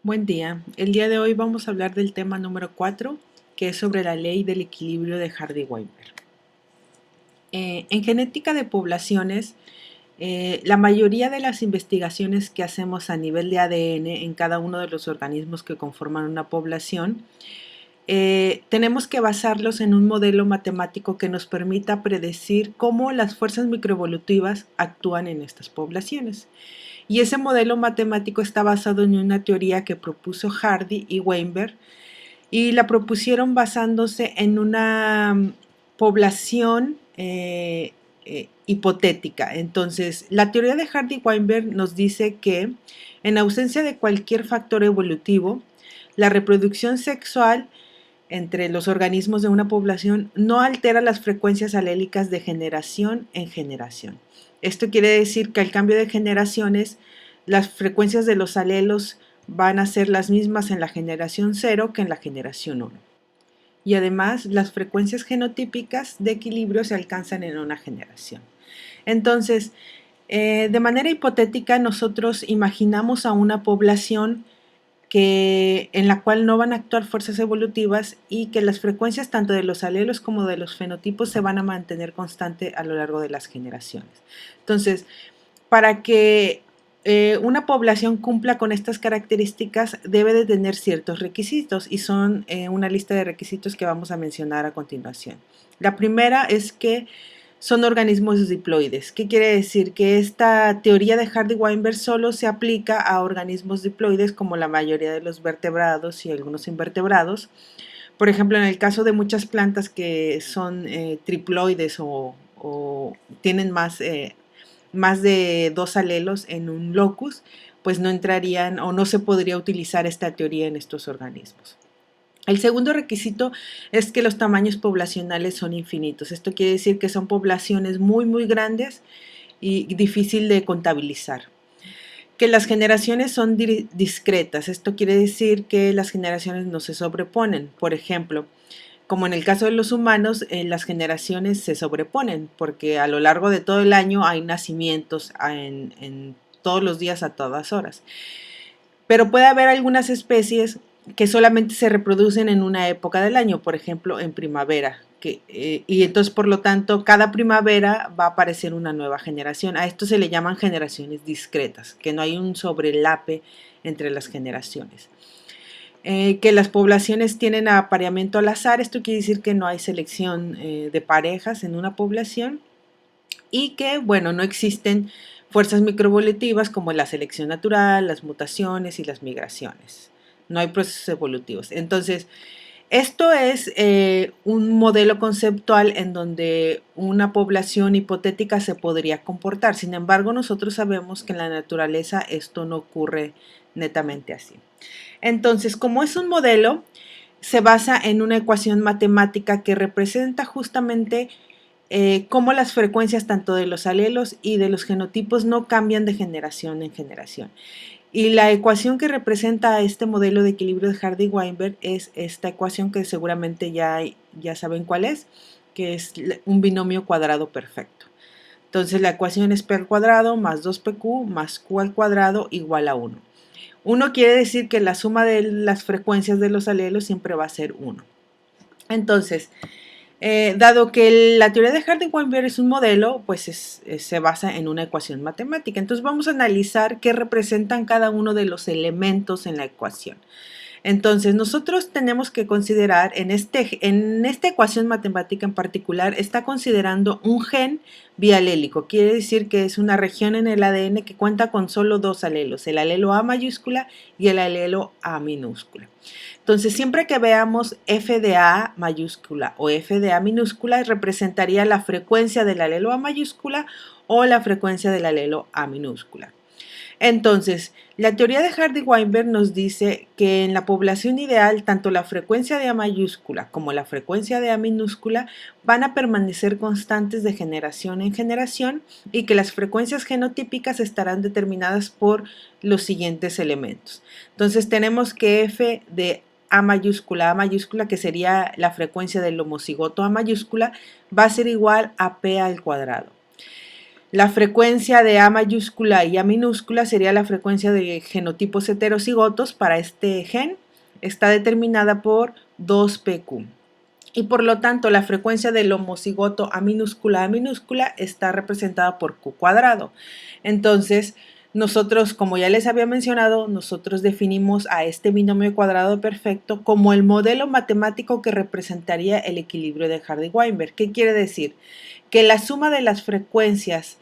Buen día. El día de hoy vamos a hablar del tema número 4, que es sobre la ley del equilibrio de Hardy-Weinberg. En genética de poblaciones, la mayoría de las investigaciones que hacemos a nivel de ADN en cada uno de los organismos que conforman una población, tenemos que basarlos en un modelo matemático que nos permita predecir cómo las fuerzas microevolutivas actúan en estas poblaciones. Y ese modelo matemático está basado en una teoría que propuso Hardy y Weinberg, y la propusieron basándose en una población hipotética. Entonces, la teoría de Hardy-Weinberg nos dice que en ausencia de cualquier factor evolutivo, la reproducción sexual entre los organismos de una población no altera las frecuencias alélicas de generación en generación. Esto quiere decir que al cambio de generaciones, las frecuencias de los alelos van a ser las mismas en la generación 0 que en la generación 1. Y además, las frecuencias genotípicas de equilibrio se alcanzan en una generación. Entonces, de manera hipotética, nosotros imaginamos a una población en la cual no van a actuar fuerzas evolutivas y que las frecuencias tanto de los alelos como de los fenotipos se van a mantener constante a lo largo de las generaciones. Entonces, para que una población cumpla con estas características, debe de tener ciertos requisitos, y son una lista de requisitos que vamos a mencionar a continuación. La primera es que son organismos diploides. ¿Qué quiere decir? Que esta teoría de Hardy-Weinberg solo se aplica a organismos diploides, como la mayoría de los vertebrados y algunos invertebrados. Por ejemplo, en el caso de muchas plantas que son triploides o tienen más de 2 alelos en un locus, pues no entrarían o no se podría utilizar esta teoría en estos organismos. El segundo requisito es que los tamaños poblacionales son infinitos. Esto quiere decir que son poblaciones muy grandes y difícil de contabilizar. Que las generaciones son discretas. Esto quiere decir que las generaciones no se sobreponen. Por ejemplo, como en el caso de los humanos, las generaciones se sobreponen porque a lo largo de todo el año hay nacimientos en todos los días a todas horas. Pero puede haber algunas especies que solamente se reproducen en una época del año, por ejemplo, en primavera. Y entonces, por lo tanto, cada primavera va a aparecer una nueva generación. A esto se le llaman generaciones discretas, que no hay un sobrelape entre las generaciones. Que las poblaciones tienen apareamiento al azar. Esto quiere decir que no hay selección de parejas en una población, y que, bueno, no existen fuerzas microevolutivas como la selección natural, las mutaciones y las migraciones. No hay procesos evolutivos. Entonces, esto es un modelo conceptual en donde una población hipotética se podría comportar. Sin embargo, nosotros sabemos que en la naturaleza esto no ocurre netamente así. Entonces, como es un modelo, se basa en una ecuación matemática que representa justamente cómo las frecuencias tanto de los alelos y de los genotipos no cambian de generación en generación. Y la ecuación que representa este modelo de equilibrio de Hardy-Weinberg es esta ecuación que seguramente ya saben cuál es, que es un binomio cuadrado perfecto. Entonces la ecuación es P al cuadrado más 2PQ más Q al cuadrado igual a 1. 1 quiere decir que la suma de las frecuencias de los alelos siempre va a ser 1. Entonces, dado que la teoría de Hardy-Weinberg es un modelo, pues se basa en una ecuación matemática. Entonces vamos a analizar qué representan cada uno de los elementos en la ecuación. Entonces nosotros tenemos que considerar, en esta ecuación matemática en particular, está considerando un gen bialélico. Quiere decir que es una región en el ADN que cuenta con solo 2 alelos, el alelo A mayúscula y el alelo A minúscula. Entonces, siempre que veamos F de A mayúscula o F de A minúscula, representaría la frecuencia del alelo A mayúscula o la frecuencia del alelo A minúscula. Entonces, la teoría de Hardy-Weinberg nos dice que en la población ideal, tanto la frecuencia de A mayúscula como la frecuencia de A minúscula van a permanecer constantes de generación en generación, y que las frecuencias genotípicas estarán determinadas por los siguientes elementos. Entonces, tenemos que F de A mayúscula, que sería la frecuencia del homocigoto A mayúscula, va a ser igual a P al cuadrado. La frecuencia de A mayúscula y A minúscula sería la frecuencia de genotipos heterocigotos para este gen. Está determinada por 2pq. Y por lo tanto, la frecuencia del homocigoto A minúscula está representada por Q cuadrado. Entonces, nosotros, como ya les había mencionado, nosotros definimos a este binomio cuadrado perfecto como el modelo matemático que representaría el equilibrio de Hardy-Weinberg. ¿Qué quiere decir? Que la suma de las frecuencias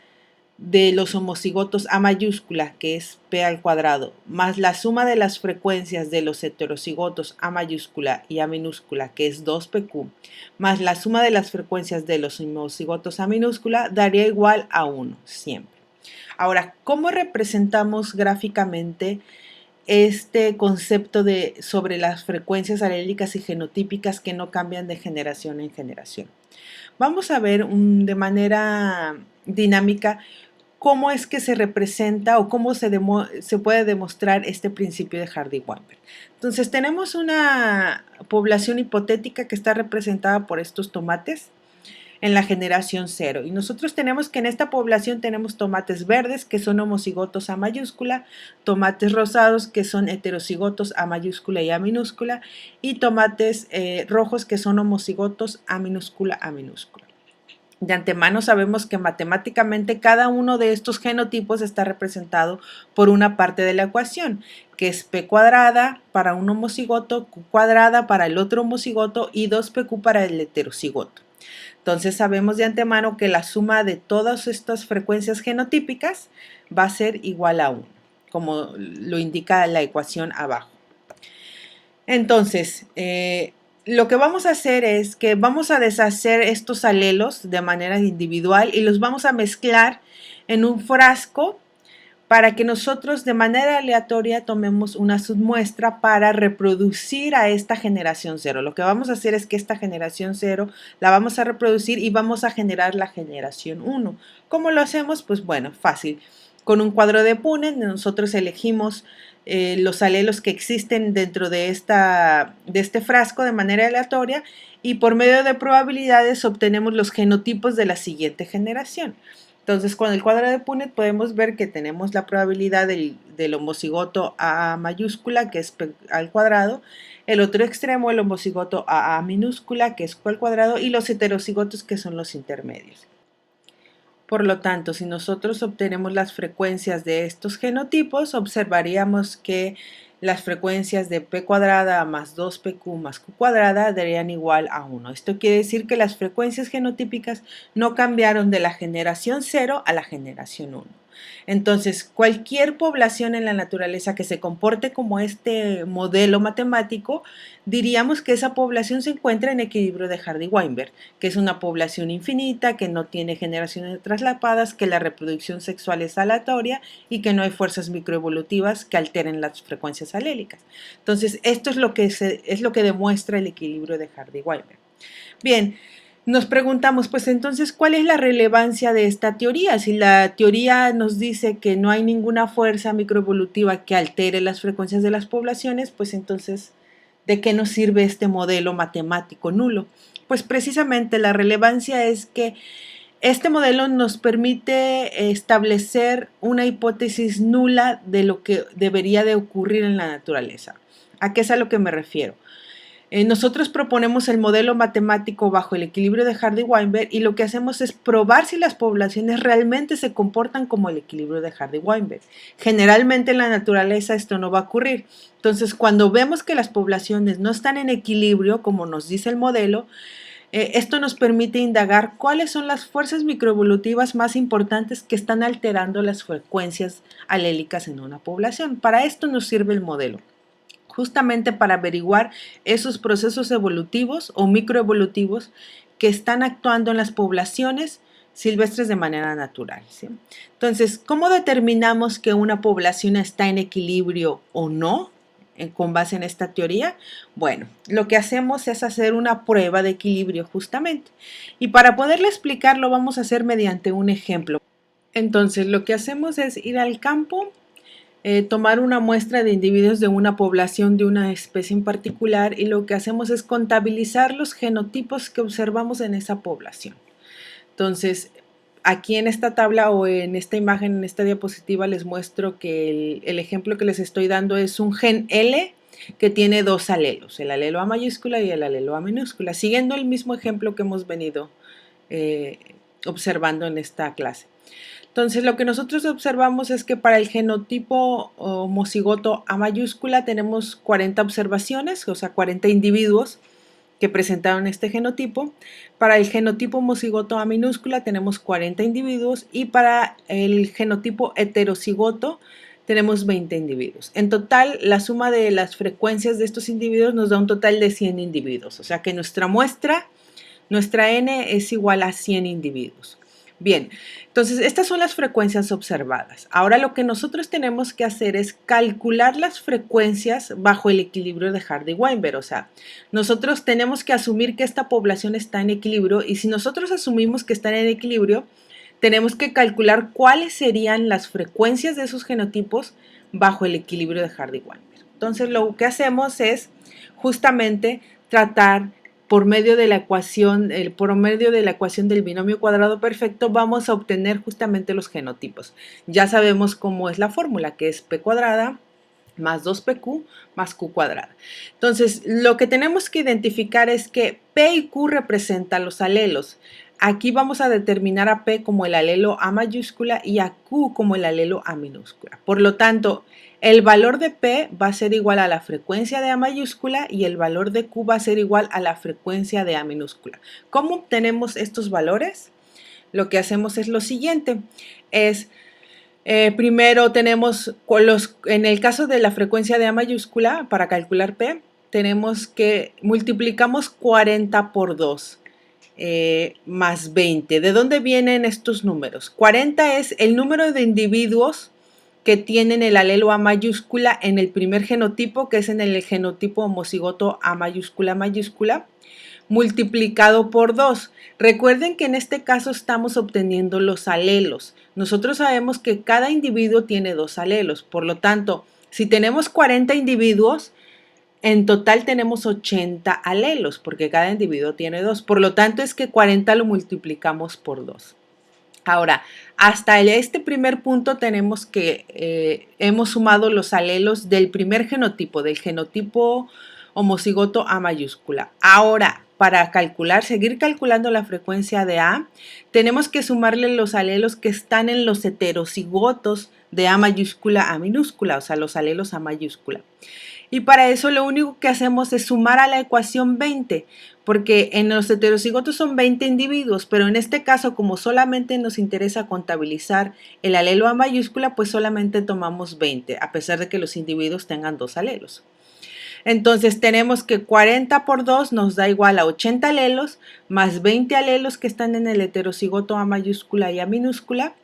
de los homocigotos A mayúscula, que es P al cuadrado, más la suma de las frecuencias de los heterocigotos A mayúscula y A minúscula, que es 2pq, más la suma de las frecuencias de los homocigotos A minúscula, daría igual a 1, siempre. Ahora, ¿cómo representamos gráficamente este concepto sobre las frecuencias alélicas y genotípicas que no cambian de generación en generación? Vamos a ver de manera dinámica cómo es que se representa o cómo se puede demostrar este principio de Hardy-Weinberg. Entonces tenemos una población hipotética que está representada por estos tomates en la generación 0. Y nosotros tenemos que en esta población tenemos tomates verdes que son homocigotos A mayúscula, tomates rosados que son heterocigotos A mayúscula y A minúscula, y tomates rojos que son homocigotos A minúscula, A minúscula. De antemano sabemos que matemáticamente cada uno de estos genotipos está representado por una parte de la ecuación, que es P cuadrada para un homocigoto, Q cuadrada para el otro homocigoto y 2pq para el heterocigoto. Entonces sabemos de antemano que la suma de todas estas frecuencias genotípicas va a ser igual a 1, como lo indica la ecuación abajo. Entonces, lo que vamos a hacer es que vamos a deshacer estos alelos de manera individual y los vamos a mezclar en un frasco para que nosotros de manera aleatoria tomemos una submuestra para reproducir a esta generación 0. Lo que vamos a hacer es que esta generación 0 la vamos a reproducir y vamos a generar la generación 1. ¿Cómo lo hacemos? Pues bueno, fácil. Con un cuadro de Punnett nosotros elegimos los alelos que existen dentro de este frasco de manera aleatoria y por medio de probabilidades obtenemos los genotipos de la siguiente generación. Entonces, con el cuadro de Punnett podemos ver que tenemos la probabilidad del homocigoto A mayúscula, que es P al cuadrado, el otro extremo, el homocigoto A minúscula, que es Q al cuadrado, y los heterocigotos, que son los intermedios. Por lo tanto, si nosotros obtenemos las frecuencias de estos genotipos, observaríamos que las frecuencias de P cuadrada más 2pq más Q cuadrada darían igual a 1. Esto quiere decir que las frecuencias genotípicas no cambiaron de la generación 0 a la generación 1. Entonces, cualquier población en la naturaleza que se comporte como este modelo matemático, diríamos que esa población se encuentra en equilibrio de Hardy-Weinberg, que es una población infinita, que no tiene generaciones traslapadas, que la reproducción sexual es aleatoria y que no hay fuerzas microevolutivas que alteren las frecuencias alélicas. Entonces, esto es lo que demuestra el equilibrio de Hardy-Weinberg. Bien, nos preguntamos, pues entonces, ¿cuál es la relevancia de esta teoría? Si la teoría nos dice que no hay ninguna fuerza microevolutiva que altere las frecuencias de las poblaciones, pues entonces, ¿de qué nos sirve este modelo matemático nulo? Pues precisamente la relevancia es que este modelo nos permite establecer una hipótesis nula de lo que debería de ocurrir en la naturaleza. ¿A qué es a lo que me refiero? Nosotros proponemos el modelo matemático bajo el equilibrio de Hardy-Weinberg y lo que hacemos es probar si las poblaciones realmente se comportan como el equilibrio de Hardy-Weinberg. Generalmente en la naturaleza esto no va a ocurrir. Entonces, cuando vemos que las poblaciones no están en equilibrio, como nos dice el modelo, esto nos permite indagar cuáles son las fuerzas microevolutivas más importantes que están alterando las frecuencias alélicas en una población. Para esto nos sirve el modelo, justamente para averiguar esos procesos evolutivos o microevolutivos que están actuando en las poblaciones silvestres de manera natural, ¿sí? Entonces, ¿cómo determinamos que una población está en equilibrio o no con base en esta teoría? Bueno, lo que hacemos es hacer una prueba de equilibrio justamente. Y para poderle explicarlo vamos a hacer mediante un ejemplo. Entonces, lo que hacemos es ir al campo, tomar una muestra de individuos de una población de una especie en particular y lo que hacemos es contabilizar los genotipos que observamos en esa población. Entonces, aquí en esta tabla o en esta imagen, en esta diapositiva, les muestro que el ejemplo que les estoy dando es un gen L que tiene dos alelos, el alelo A mayúscula y el alelo A minúscula, siguiendo el mismo ejemplo que hemos venido observando en esta clase. Entonces, lo que nosotros observamos es que para el genotipo homocigoto A mayúscula tenemos 40 observaciones, o sea, 40 individuos que presentaron este genotipo. Para el genotipo homocigoto A minúscula tenemos 40 individuos y para el genotipo heterocigoto tenemos 20 individuos. En total, la suma de las frecuencias de estos individuos nos da un total de 100 individuos, o sea que nuestra muestra, nuestra N es igual a 100 individuos. Bien, entonces estas son las frecuencias observadas. Ahora lo que nosotros tenemos que hacer es calcular las frecuencias bajo el equilibrio de Hardy-Weinberg. O sea, nosotros tenemos que asumir que esta población está en equilibrio y si nosotros asumimos que están en equilibrio, tenemos que calcular cuáles serían las frecuencias de esos genotipos bajo el equilibrio de Hardy-Weinberg. Entonces lo que hacemos es justamente tratar por medio de la ecuación del binomio cuadrado perfecto, vamos a obtener justamente los genotipos. Ya sabemos cómo es la fórmula, que es p cuadrada más 2pq más q cuadrada. Entonces, lo que tenemos que identificar es que p y q representan los alelos. Aquí vamos a determinar a p como el alelo A mayúscula y a q como el alelo A minúscula. Por lo tanto, el valor de P va a ser igual a la frecuencia de A mayúscula y el valor de Q va a ser igual a la frecuencia de A minúscula. ¿Cómo obtenemos estos valores? Lo que hacemos es lo siguiente, primero tenemos, en el caso de la frecuencia de A mayúscula, para calcular P, tenemos que multiplicamos 40 por 2. Más 20. ¿De dónde vienen estos números? 40 es el número de individuos que tienen el alelo A mayúscula en el primer genotipo, que es en el genotipo homocigoto A mayúscula mayúscula, multiplicado por 2. Recuerden que en este caso estamos obteniendo los alelos. Nosotros sabemos que cada individuo tiene dos alelos, por lo tanto, si tenemos 40 individuos, en total tenemos 80 alelos, porque cada individuo tiene dos. Por lo tanto, es que 40 lo multiplicamos por 2. Ahora, hasta este primer punto tenemos que hemos sumado los alelos del primer genotipo, del genotipo homocigoto A mayúscula. Ahora, para seguir calculando la frecuencia de A, tenemos que sumarle los alelos que están en los heterocigotos de A mayúscula a minúscula, o sea, los alelos A mayúscula. Y para eso lo único que hacemos es sumar a la ecuación 20, porque en los heterocigotos son 20 individuos, pero en este caso, como solamente nos interesa contabilizar el alelo A mayúscula, pues solamente tomamos 20, a pesar de que los individuos tengan dos alelos. Entonces tenemos que 40 por 2 nos da igual a 80 alelos, más 20 alelos que están en el heterocigoto A mayúscula y A minúscula.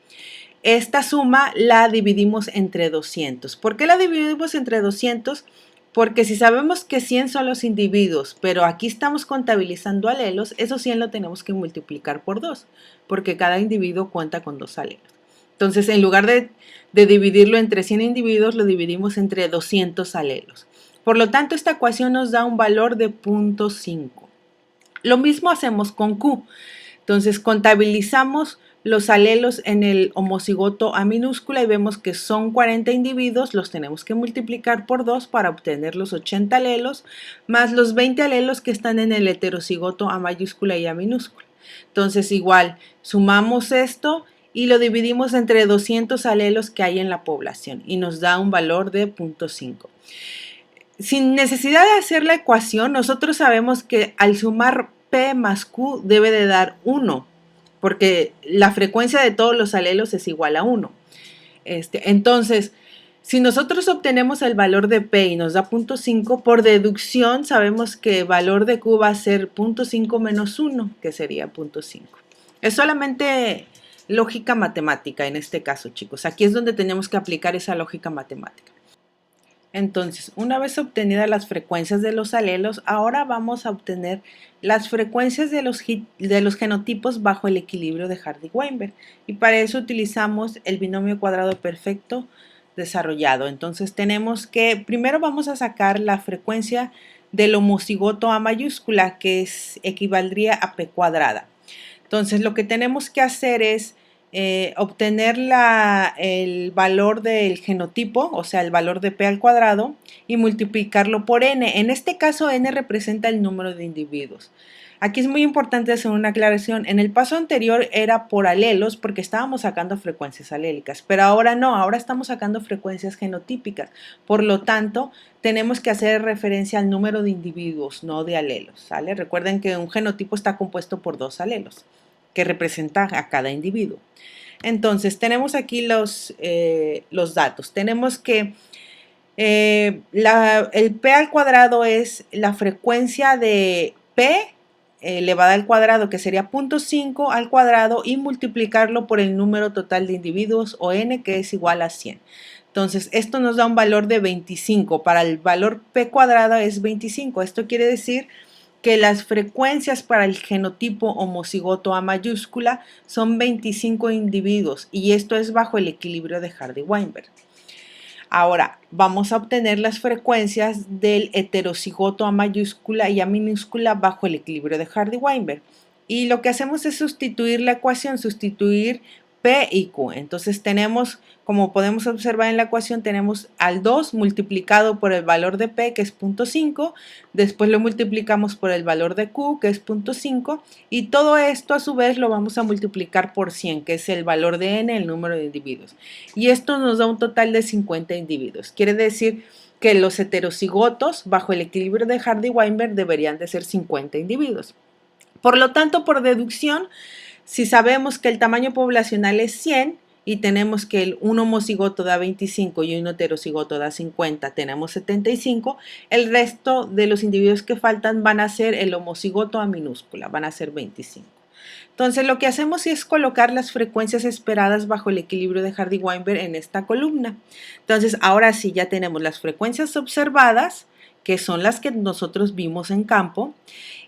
Esta suma la dividimos entre 200. ¿Por qué la dividimos entre 200? Porque si sabemos que 100 son los individuos, pero aquí estamos contabilizando alelos, esos 100 lo tenemos que multiplicar por 2, porque cada individuo cuenta con dos alelos. Entonces, en lugar de dividirlo entre 100 individuos, lo dividimos entre 200 alelos. Por lo tanto, esta ecuación nos da un valor de 0.5. Lo mismo hacemos con Q. Entonces, contabilizamos los alelos en el homocigoto A minúscula y vemos que son 40 individuos, los tenemos que multiplicar por 2 para obtener los 80 alelos, más los 20 alelos que están en el heterocigoto A mayúscula y A minúscula. Entonces, igual, sumamos esto y lo dividimos entre 200 alelos que hay en la población y nos da un valor de 0.5. Sin necesidad de hacer la ecuación, nosotros sabemos que al sumar P más Q debe de dar 1, porque la frecuencia de todos los alelos es igual a 1. Entonces, si nosotros obtenemos el valor de P y nos da 0.5, por deducción sabemos que el valor de Q va a ser 0.5 menos 1, que sería 0.5. Es solamente lógica matemática en este caso, chicos. Aquí es donde tenemos que aplicar esa lógica matemática. Entonces, una vez obtenidas las frecuencias de los alelos, ahora vamos a obtener las frecuencias de los genotipos bajo el equilibrio de Hardy-Weinberg. Y para eso utilizamos el binomio cuadrado perfecto desarrollado. Entonces, tenemos que, primero vamos a sacar la frecuencia del homocigoto A mayúscula, que equivaldría a P cuadrada. Entonces, lo que tenemos que hacer es obtener el valor del genotipo, o sea, el valor de P al cuadrado, y multiplicarlo por N. En este caso, N representa el número de individuos. Aquí es muy importante hacer una aclaración. En el paso anterior era por alelos porque estábamos sacando frecuencias alélicas, pero ahora no, ahora estamos sacando frecuencias genotípicas. Por lo tanto, tenemos que hacer referencia al número de individuos, no de alelos, ¿sale? Recuerden que un genotipo está compuesto por 2 alelos que representan a cada individuo. Entonces, tenemos aquí los datos. Tenemos que el P al cuadrado es la frecuencia de P elevada al cuadrado, que sería 0.5 al cuadrado, y multiplicarlo por el número total de individuos, o n, que es igual a 100. Entonces, esto nos da un valor de 25. Para el valor P cuadrado es 25. Esto quiere decir que las frecuencias para el genotipo homocigoto A mayúscula son 25 individuos, y esto es bajo el equilibrio de Hardy-Weinberg. Ahora, vamos a obtener las frecuencias del heterocigoto A mayúscula y A minúscula bajo el equilibrio de Hardy-Weinberg. Y lo que hacemos es sustituir la ecuación, sustituir P y Q. Entonces tenemos, como podemos observar en la ecuación, tenemos al 2 multiplicado por el valor de P, que es 0.5, después lo multiplicamos por el valor de Q, que es 0.5, y todo esto a su vez lo vamos a multiplicar por 100, que es el valor de N, el número de individuos. Y esto nos da un total de 50 individuos. Quiere decir que los heterocigotos bajo el equilibrio de Hardy-Weinberg deberían de ser 50 individuos. Por lo tanto, por deducción, si sabemos que el tamaño poblacional es 100 y tenemos que un homocigoto da 25 y un heterocigoto da 50, tenemos 75, el resto de los individuos que faltan van a ser el homocigoto A minúscula, van a ser 25. Entonces, lo que hacemos es colocar las frecuencias esperadas bajo el equilibrio de Hardy-Weinberg en esta columna. Entonces, ahora sí ya tenemos las frecuencias observadas, que son las que nosotros vimos en campo,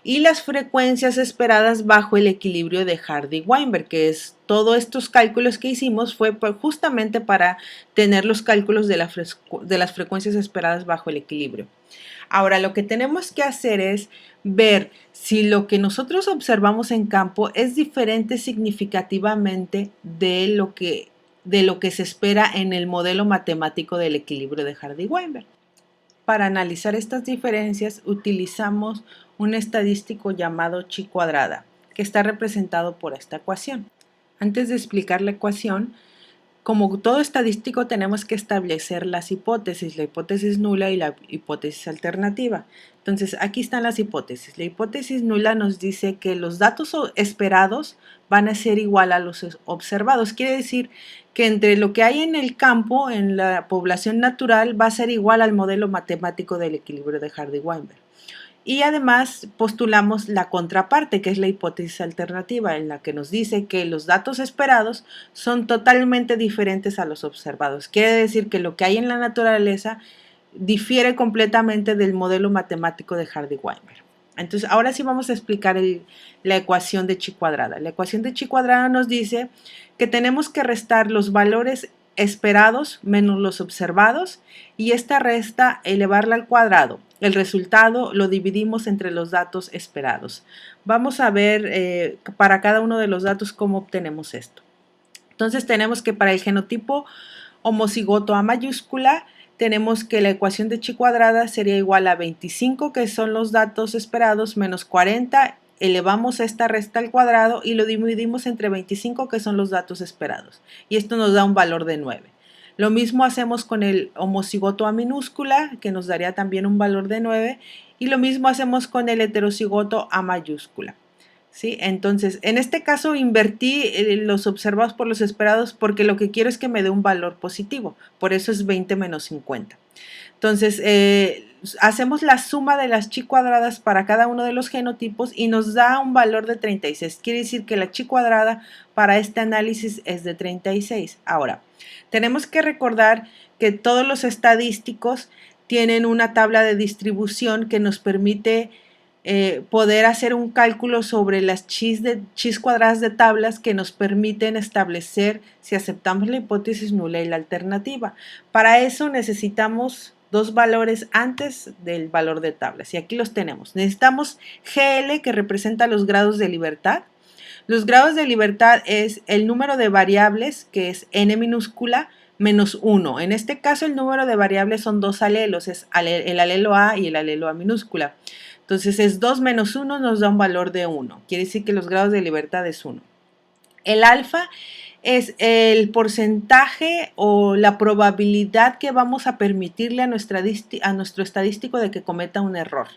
y las frecuencias esperadas bajo el equilibrio de Hardy-Weinberg, que es todos estos cálculos que hicimos fue justamente para tener los cálculos de las frecuencias esperadas bajo el equilibrio. Ahora, lo que tenemos que hacer es ver si lo que nosotros observamos en campo es diferente significativamente de lo que se espera en el modelo matemático del equilibrio de Hardy-Weinberg. Para analizar estas diferencias utilizamos un estadístico llamado chi cuadrada, que está representado por esta ecuación. Antes de explicar la ecuación, como todo estadístico tenemos que establecer las hipótesis, la hipótesis nula y la hipótesis alternativa. Entonces aquí están las hipótesis. La hipótesis nula nos dice que los datos esperados van a ser igual a los observados. Quiere decir que entre lo que hay en el campo, en la población natural, va a ser igual al modelo matemático del equilibrio de Hardy-Weinberg. Y además postulamos la contraparte, que es la hipótesis alternativa, en la que nos dice que los datos esperados son totalmente diferentes a los observados. Quiere decir que lo que hay en la naturaleza difiere completamente del modelo matemático de Hardy-Weinberg. Entonces, ahora sí vamos a explicar la ecuación de chi cuadrada. La ecuación de chi cuadrada nos dice que tenemos que restar los valores esperados menos los observados, y esta resta elevarla al cuadrado. El resultado lo dividimos entre los datos esperados. Vamos a ver para cada uno de los datos cómo obtenemos esto. Entonces tenemos que para el genotipo homocigoto A mayúscula tenemos que la ecuación de chi cuadrada sería igual a 25, que son los datos esperados, menos 40, elevamos esta resta al cuadrado y lo dividimos entre 25, que son los datos esperados. Y esto nos da un valor de 9. Lo mismo hacemos con el homocigoto A minúscula, que nos daría también un valor de 9. Y lo mismo hacemos con el heterocigoto A mayúscula. ¿Sí? Entonces, en este caso invertí los observados por los esperados porque lo que quiero es que me dé un valor positivo. Por eso es 20 menos 50. Entonces, hacemos la suma de las chi cuadradas para cada uno de los genotipos y nos da un valor de 36. Quiere decir que la chi cuadrada para este análisis es de 36. Ahora, tenemos que recordar que todos los estadísticos tienen una tabla de distribución que nos permite poder hacer un cálculo sobre las chis cuadradas de tablas que nos permiten establecer si aceptamos la hipótesis nula y la alternativa. Para eso necesitamos dos valores antes del valor de tablas, y aquí los tenemos. Necesitamos GL, que representa los grados de libertad. Los grados de libertad es el número de variables, que es n minúscula, menos 1. En este caso el número de variables son dos alelos, es el alelo A y el alelo A minúscula. Entonces es 2 menos 1 nos da un valor de 1. Quiere decir que los grados de libertad es 1. El alfa es el porcentaje o la probabilidad que vamos a permitirle a nuestro estadístico de que cometa un error.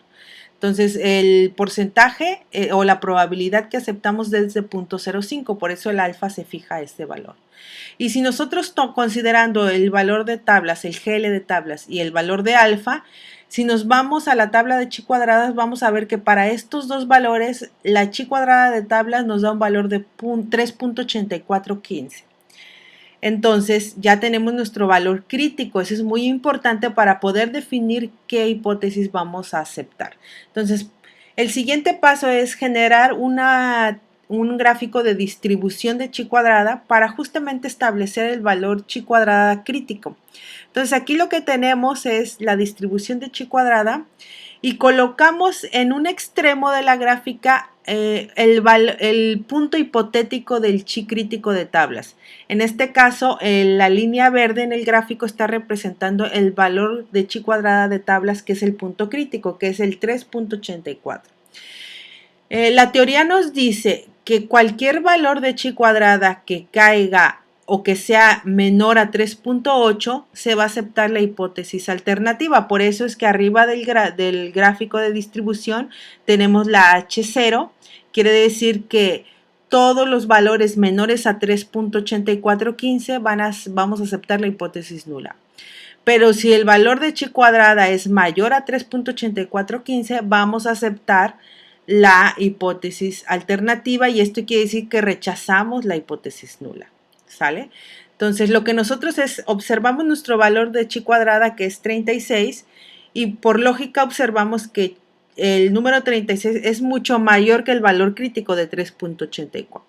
Entonces, el porcentaje o la probabilidad que aceptamos desde 0.05, por eso el alfa se fija a este valor. Y si nosotros considerando el valor de tablas, el GL de tablas y el valor de alfa, si nos vamos a la tabla de chi cuadradas, vamos a ver que para estos dos valores, la chi cuadrada de tablas nos da un valor de 3.8415. Entonces ya tenemos nuestro valor crítico. Eso es muy importante para poder definir qué hipótesis vamos a aceptar. Entonces, el siguiente paso es generar un gráfico de distribución de chi cuadrada para justamente establecer el valor chi cuadrada crítico. Entonces aquí lo que tenemos es la distribución de chi cuadrada y colocamos en un extremo de la gráfica el punto hipotético del chi crítico de tablas. En este caso, la línea verde en el gráfico está representando el valor de chi cuadrada de tablas, que es el punto crítico, que es el 3.84. La teoría nos dice que cualquier valor de chi cuadrada que caiga o que sea menor a 3.8, se va a aceptar la hipótesis alternativa. Por eso es que arriba del gráfico de distribución tenemos la H0, quiere decir que todos los valores menores a 3.8415 vamos a aceptar la hipótesis nula. Pero si el valor de chi cuadrada es mayor a 3.8415, vamos a aceptar la hipótesis alternativa y esto quiere decir que rechazamos la hipótesis nula. ¿Sale? Entonces lo que nosotros observamos nuestro valor de chi cuadrada, que es 36, y por lógica observamos que el número 36 es mucho mayor que el valor crítico de 3.84.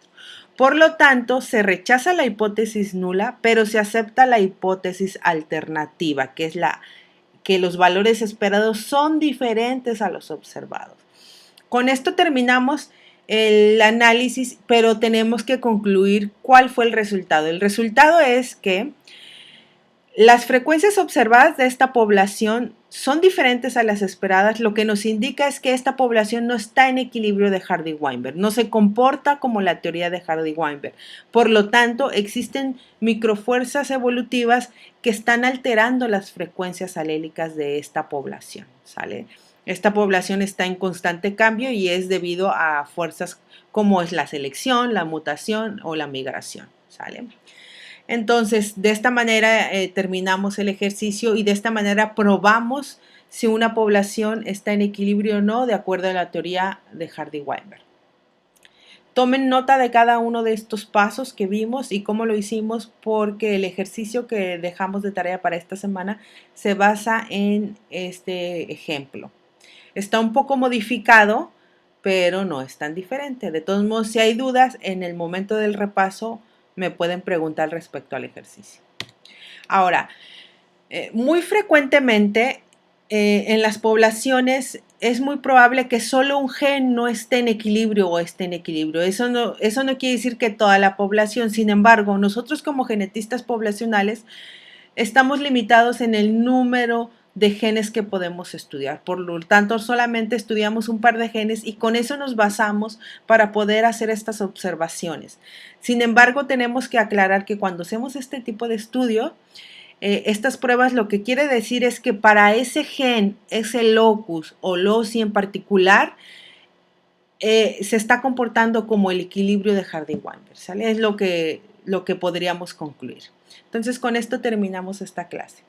Por lo tanto, se rechaza la hipótesis nula, pero se acepta la hipótesis alternativa, que es que los valores esperados son diferentes a los observados. Con esto terminamos el análisis, pero tenemos que concluir cuál fue el resultado. El resultado es que las frecuencias observadas de esta población son diferentes a las esperadas, lo que nos indica es que esta población no está en equilibrio de Hardy-Weinberg, no se comporta como la teoría de Hardy-Weinberg. Por lo tanto, existen microfuerzas evolutivas que están alterando las frecuencias alélicas de esta población, ¿sale? Esta población está en constante cambio y es debido a fuerzas como es la selección, la mutación o la migración, ¿sale? Entonces, de esta manera terminamos el ejercicio y de esta manera probamos si una población está en equilibrio o no de acuerdo a la teoría de Hardy-Weinberg. Tomen nota de cada uno de estos pasos que vimos y cómo lo hicimos, porque el ejercicio que dejamos de tarea para esta semana se basa en este ejemplo. Está un poco modificado, pero no es tan diferente. De todos modos, si hay dudas, en el momento del repaso me pueden preguntar respecto al ejercicio. Ahora, muy frecuentemente en las poblaciones es muy probable que solo un gen no esté en equilibrio o esté en equilibrio. Eso no quiere decir que toda la población. Sin embargo, nosotros como genetistas poblacionales estamos limitados en el número de genes que podemos estudiar. Por lo tanto, solamente estudiamos un par de genes y con eso nos basamos para poder hacer estas observaciones. Sin embargo, tenemos que aclarar que cuando hacemos este tipo de estudio, estas pruebas lo que quiere decir es que para ese gen, ese locus o loci en particular, se está comportando como el equilibrio de Hardy-Weinberg, ¿sale? Es lo que podríamos concluir. Entonces, con esto terminamos esta clase.